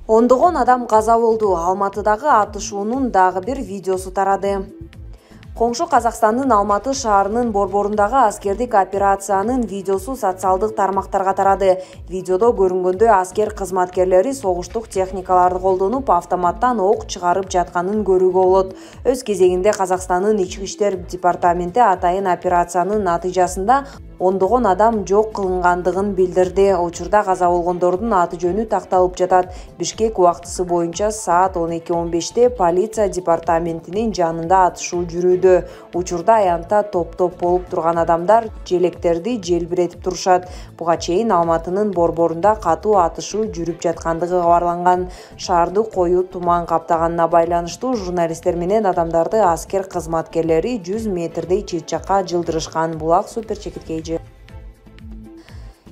Ондогон адам каза болду. Алматыдагы атышуунун дагы бир видеосу тарады. Коңшу Казакстандын Алматы шаарынын борборундагы аскердик операциянын видеосу социалдык тармактарга тарады. Видеодо көрүнгөндөй аскер кызматкерлери согуштук техникаларды колдонуп, автоматтан ок чыгарып жатканын көрүүгө болот. Өз кезегинде Казакстандын Ички иштер департаменти атайын операциянын натыйжасында ондогон адам жок кылынгандыгын билдирди. Учурда каза болгондордун аты жөнү такталып жатат. Бишкек убактысы боюнча саат 12:15 полиция департаментинин жанында атышуу жүрүүдө. Учурда аянтта топ-топ болуп турган адамдар желектерди желбиретип турушат. Буга чейин Алматынын борборунда катуу атышуу жүрүп жаткандыгы кабарланган. Шаарды коюу туман каптаганына байланыштуу журналисттер менен адамдарды аскер кызматкерлери 100 метрдей чет жакка жылдырышкан. Булак супер чекиткей.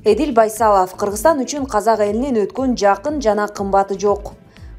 Эдил Байсалов: Кыргызстан үчүн казак элинин өткөн жакын жана кымбаты жок.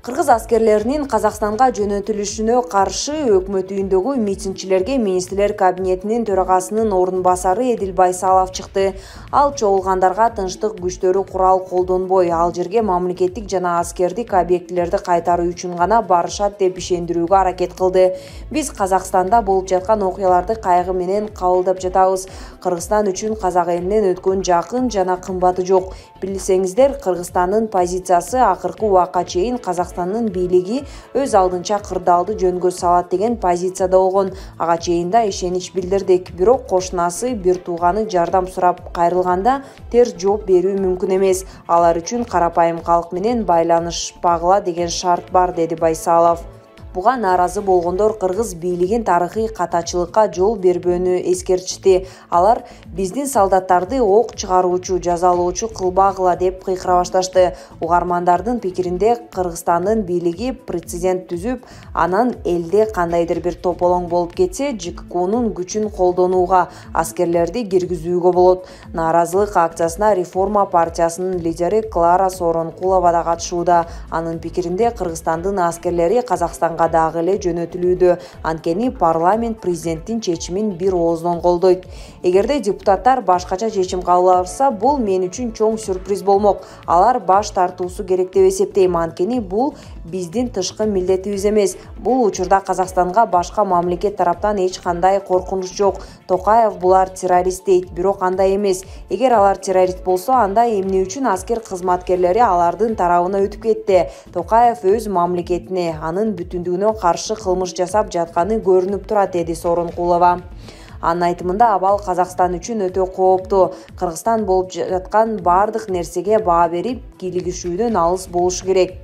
Кыргыз аскерлеринин Казакстанга жөнөтүлүшүнө каршы өкмөт үйүндөгү митингчилерге министрлер кабинетинин төрагасынын орун басары Эдил Байсалов чыкты. Ал чогулгандарга тынчтык күчтөрү курал колдонбой, ал жерге мамлекеттик жана аскердик объектилерди кайтаруу үчүн гана барышат деп ишендирүүгө аракет кылды. Биз Казакстанда болуп жаткан окуяларды кайгы менен кабылдап жатабыз. Кыргызстан үчүн казак элинин өткөн жакын жана кымбаты жок. Билсеңиздер, Кыргызстандын позициясы акыркы убакка чейин Казакстандын бийлиги өз алдынча кырдаалды жөнгө салат деген позицияда болгон. Ага чейин да ишенич билдирдик. Бирок кошунасы бир тууганы жардам сурап кайрылганда терс жооп берүү мүмкүн эмес. Алар үчүн карапайым калк менен байланышпагыла деген шарт бар, деди Байсалов. Буга нааразы болгондор кыргыз бийлигин тарыхый катачылыкка жол бербөөнү эскертишти. Алар биздин солдаттарды ок чыгаруучу, жазалоочу кылбагыла деп кыйкыра башташты. Угармандардын пикиринде Кыргызстандын бийлиги прецедент түзүп, анан элде кандайдыр бир тополоң болуп кетсе, ЖККнун күчүн колдонууга, аскерлерди киргизүүгө болот. Нааразылык акциясына Реформа партиясынын лидери Клара Сооронкулова да катышууда. Анын пикиринде Кыргызстандын аскерлери Казакстанга дагы эле жөнөтүлүүдө. Анткени парламент президенттин чечимин бир ооздон колдойт. Эгерде депутаттар башкача чечим кабыл алса, бул мен үчүн чоң сюрприз болмок. Алар баш тартуусу керек деп эсептейм, анткени бул биздин тышкы милдетибиз эмес. Бул учурда Казакстанга башка мамлекет тараптан эч кандай коркунуч жок. Токаев булар террорист дейт, бирок андай эмес. Эгер алар террорист болсо, анда эмне үчүн аскер кызматкерлери алардын тарабына өтүп кетти? Токаев өз мамлекетине, анын бүтүндүгүнө каршы кылмыш жасап жатканы көрүнүп турат, деди Сооронкулова. Анын айтымында абал Казакстан үчүн өтө кооптуу. Кыргызстан болуп жаткан баардык нерсеге баа берип, кийлигишүүдөн алыс болушу керек.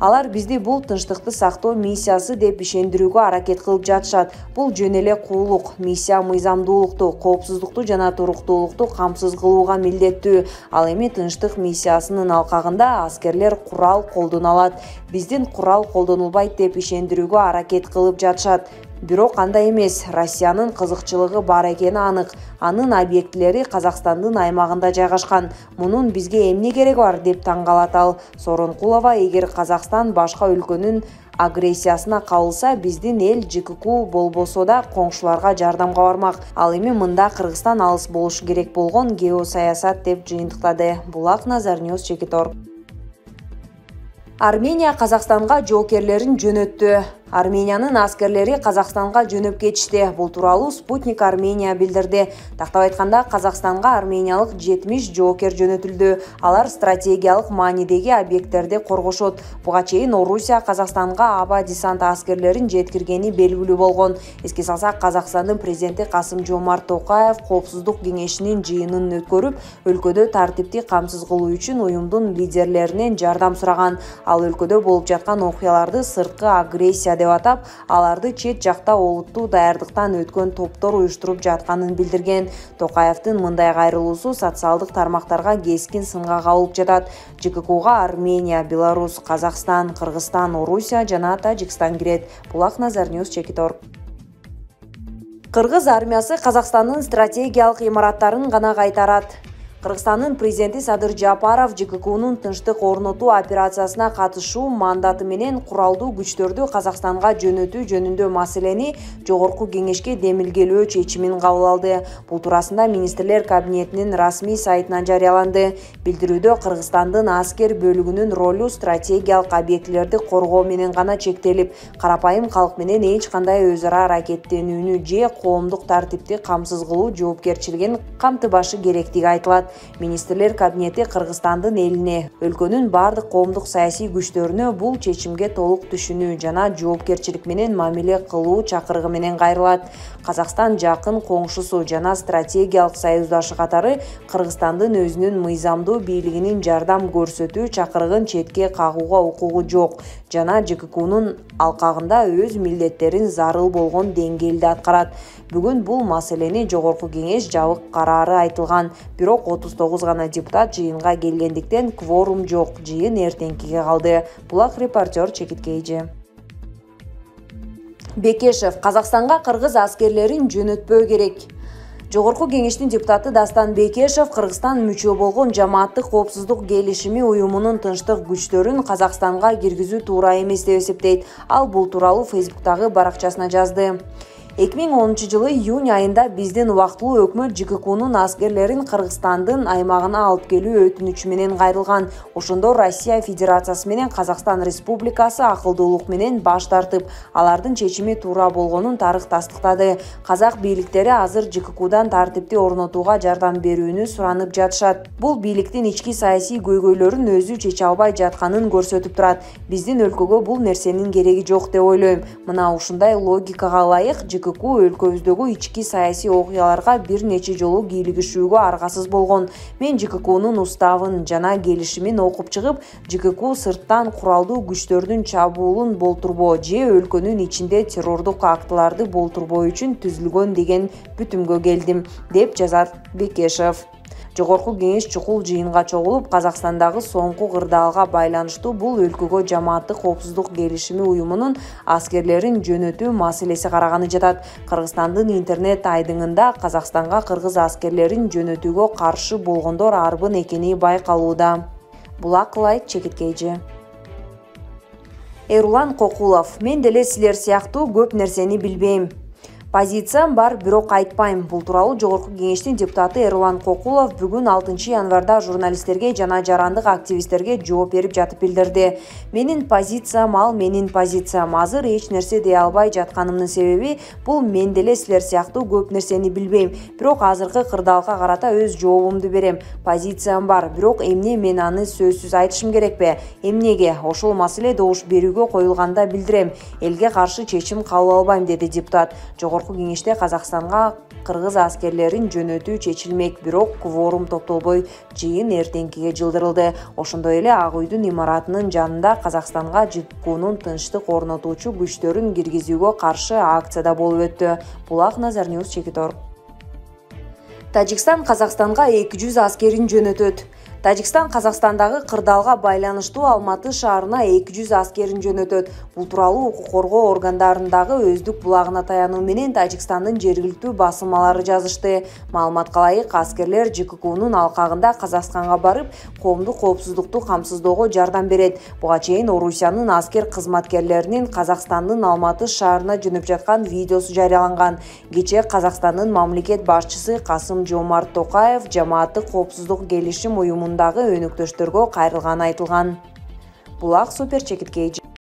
Алар бизди бул тынчтыкты сактоо миссиясы деп ишендирүүгө аракет кылып жатышат. Бул жөн эле куулук. Миссия мыйзамдуулукту, коопсуздукту жана туруктуулукту камсыз кылууга милдеттүү. Ал эми тынчтык миссиясынын алкагында аскерлер курал колдоно алат. Биздин курал колдонулбайт деп ишендирүүгө аракет кылып жатышат. Бирок андай эмес. Россиянын кызыкчылыгы бар экени анык. Анын объектилери Казакстандын аймагында жайгашкан. Мунун бизге эмне кереги бар, деп таң калат ал. Сооронкулова: эгер Казакстан башка өлкөнүн агрессиясына кабылса, биздин эл ЖКК болбосо да коңшуларга жардамга бармак. Ал эми мында Кыргызстан алыс болушу керек болгон геосаясат, деп жыйынтыктады. Булак Назарньюз, Чекиторг. Армения Казакстанга жоокерлерин жөнөттү. Армениянын аскерлери Казакстанга жөнөп кетишти. Бул тууралуу Спутник Армения билдирди. Тактап айтканда, Казакстанга армениялык 70 жоокер жөнөтүлдү. Алар стратегиялык маанидеги объекттерди коргошот. Буга чейин Орусия Казакстанга аба десант аскерлерин жеткиргени белгилүү болгон. Эске салсак, Казакстандын президенти Касым-Жомарт Токаев Коопсуздук кеңешинин жыйынын өткөрүп, өлкөдө тартипти камсыз кылуу үчүн уюмдун лидерлеринен жардам сураган. Ал өлкөдө болуп жаткан окуяларды сырткы агрессия деп атап, аларды чет жакта олуттуу даярдыктан өткөн топтор уюштуруп жатканын билдирген. Токаевдин мындай кайрылуусу социалдык тармактарга кескин сынга кабылып жатат. ЖККга Армения, Беларусь, Казакстан, Кыргызстан, Орусия жана Тажикстан кирет. Булак Назарньюз, Чекиторг. Кыргыз армиясы Казакстандын стратегиялык имараттарын гана кайтарат. Кыргызстандын президенти Садыр Жапаров ЖККнун тынчтык орнотуу операциясына катышуу мандаты менен куралдуу күчтөрдү Казакстанга жөнөтүү жөнүндө маселени Жогорку Кеңешке демилгелөө чечимин кабыл алды. Бул туурасында министрлер кабинетинин расмий сайтынан жарыяланды. Билдирүүдө Кыргызстандын аскер бөлүгүнүн ролу стратегиялык объектилерди коргоо менен гана чектелип, карапайым калк менен эч кандай өз ара аракеттенүүнү же коомдук тартипти камсыз кылуу жоопкерчилигин камтыбашы керектиги айтылат. Министрлер кабинети Кыргызстандын элине, өлкөнүн бардык коомдук саясий күчтөрүнө бул чечимге толук түшүнүү жана жоопкерчилик менен мамиле кылуу чакырыгы менен кайрылат. Казакстан жакын коңшусу жана стратегиялык союздашы катары Кыргызстандын өзүнүн мыйзамдуу бийлигинин жардам көрсөтүү чакырыгын четке кагууга укугу жок жана ЖККнун алкагында өз милдеттерин зарыл болгон деңгээлде аткарат. Бүгүн бул маселени Жогорку Кеңеш жабык карары айтылган, бирок 39 гана депутат жыйынга келгендиктен кворум жок. Жыйын эртеңкиге калды. Булак репортер Чекиткейжи. Бекешев: Казакстанга кыргыз аскерлерин жөнөтпөө керек. Жогорку Кеңештин депутаты Дастан Бекешев Кыргызстан мүчө болгон Жамааттык коопсуздук келишими уюмунун тынчтык күчтөрүн Казакстанга киргизүү туура эмес деп эсептейт. Ал бул тууралуу Фейсбуктагы баракчасына жазды. 2010 жылы июнь айында биздин убактылуу өкмөт ЖККнун аскерлерин Кыргызстандын аймагына алып келүү өтүнүчү менен кайрылган. Ошондо Россия Федерациясы менен Казакстан Республикасы акылдуулук менен баш тартып, алардын чечими туура болгонун тарых тастыктады. Казак бийликтери азыр ЖККдан тартипти орнотууга жардам берүүнү суранып жатышат. Бул бийликтин ички саясий көйгөйлөрүн өзү чече албай жатканын көрсөтүп турат. Биздин өлкөгө бул нерсенин кереги жок деп ойлойм. Мына ушундай логикага ылайык ЖКК өлкөбүздөгү ички саясий окуяларга бир нече жолу кийлигишүүгө аргасыз болгон. Мен ЖККнун уставын жана келишимин окуп чыгып, ЖКК сырттан куралдуу күчтөрдүн чабуулун болтурбоо же өлкөнүн ичинде террордук актыларды болтурбоо үчүн түзүлгөн деген бүтүмгө келдим, деп жазат Бекешев. Жогорку Кеңеш чукул жыйынга чогулуп, Казакстандагы соңку кырдаалга байланыштуу бул өлкөгө Жамааттык коопсуздук келишими уюмунун аскерлерин жөнөтүү маселеси караганы жатат. Кыргызстандын интернет айдыңында Казакстанга кыргыз аскерлерин жөнөтүүгө каршы болгондор арбын экени байкалууда. Булак лайк Чекиткейжи. Эрулан Кокулов: Мен деле силер сыяктуу көп нерсени билбейм. Позициям бар, бирок айтпайм. Бул тууралуу Жогорку Кеңештин депутаты Эрулан Кокулов бүгүн 6 январда журналисттерге жана жарандык активисттерге жооп берип жатып билдирди. Менин позициям ал менин позициям. Азыр эч нерсе дей албай жатканымдын себеби бул мен деле силер сыяктуу көп нерсени билбейм, бирок азыркы кырдаалга карата өз жообумду берем. Позициям бар, бирок эмне мен аны сөзсүз айтышым керекпи? Эмнеге? Ошол маселе добуш берүүгө коюлганда билдирем. Элге каршы чечим кабыл албайм, деди депутат. Жогорку Кеңеште Казакстанга кыргыз аскерлерин жөнөтүү чечилмек, бирок кворум топтолбой жыйын эртеңкиге жылдырылды. Ошондой эле Ак үйдүн имаратынын жанында Казакстанга ЖККнун тынчтык орнотуучу күчтөрүн киргизүүгө каршы акцияда болуп өттү. Булак Назарньюз, Чекиторг. Тажикстан Казакстанга 200 аскерин жөнөтөт. Тажикстан Казакстандагы кырдаалга байланыштуу Алматы шаарына 200 аскерин жөнөтөт. Бул тууралуу укук коргоо органдарындагы өздүк булагына таянуу менен Тажикстандын жергиликтүү басылмалары жазышты. Маалыматка ылайык, аскерлер ЖККнун алкагында Казакстанга барып, коомдук коопсуздукту камсыздоого жардам берет. Буга чейин Орусиянын аскер кызматкерлеринин Казакстандын Алматы шаарына жөнөп жаткан видеосу жарыяланган. Кечээ Казакстандын мамлекет башчысы Касым-Жомарт Токаев Жамааттык коопсуздук келишим уюмундагы өнөктөштөргө кайрылганы айтылган. Булак Супер Чекиткейжи.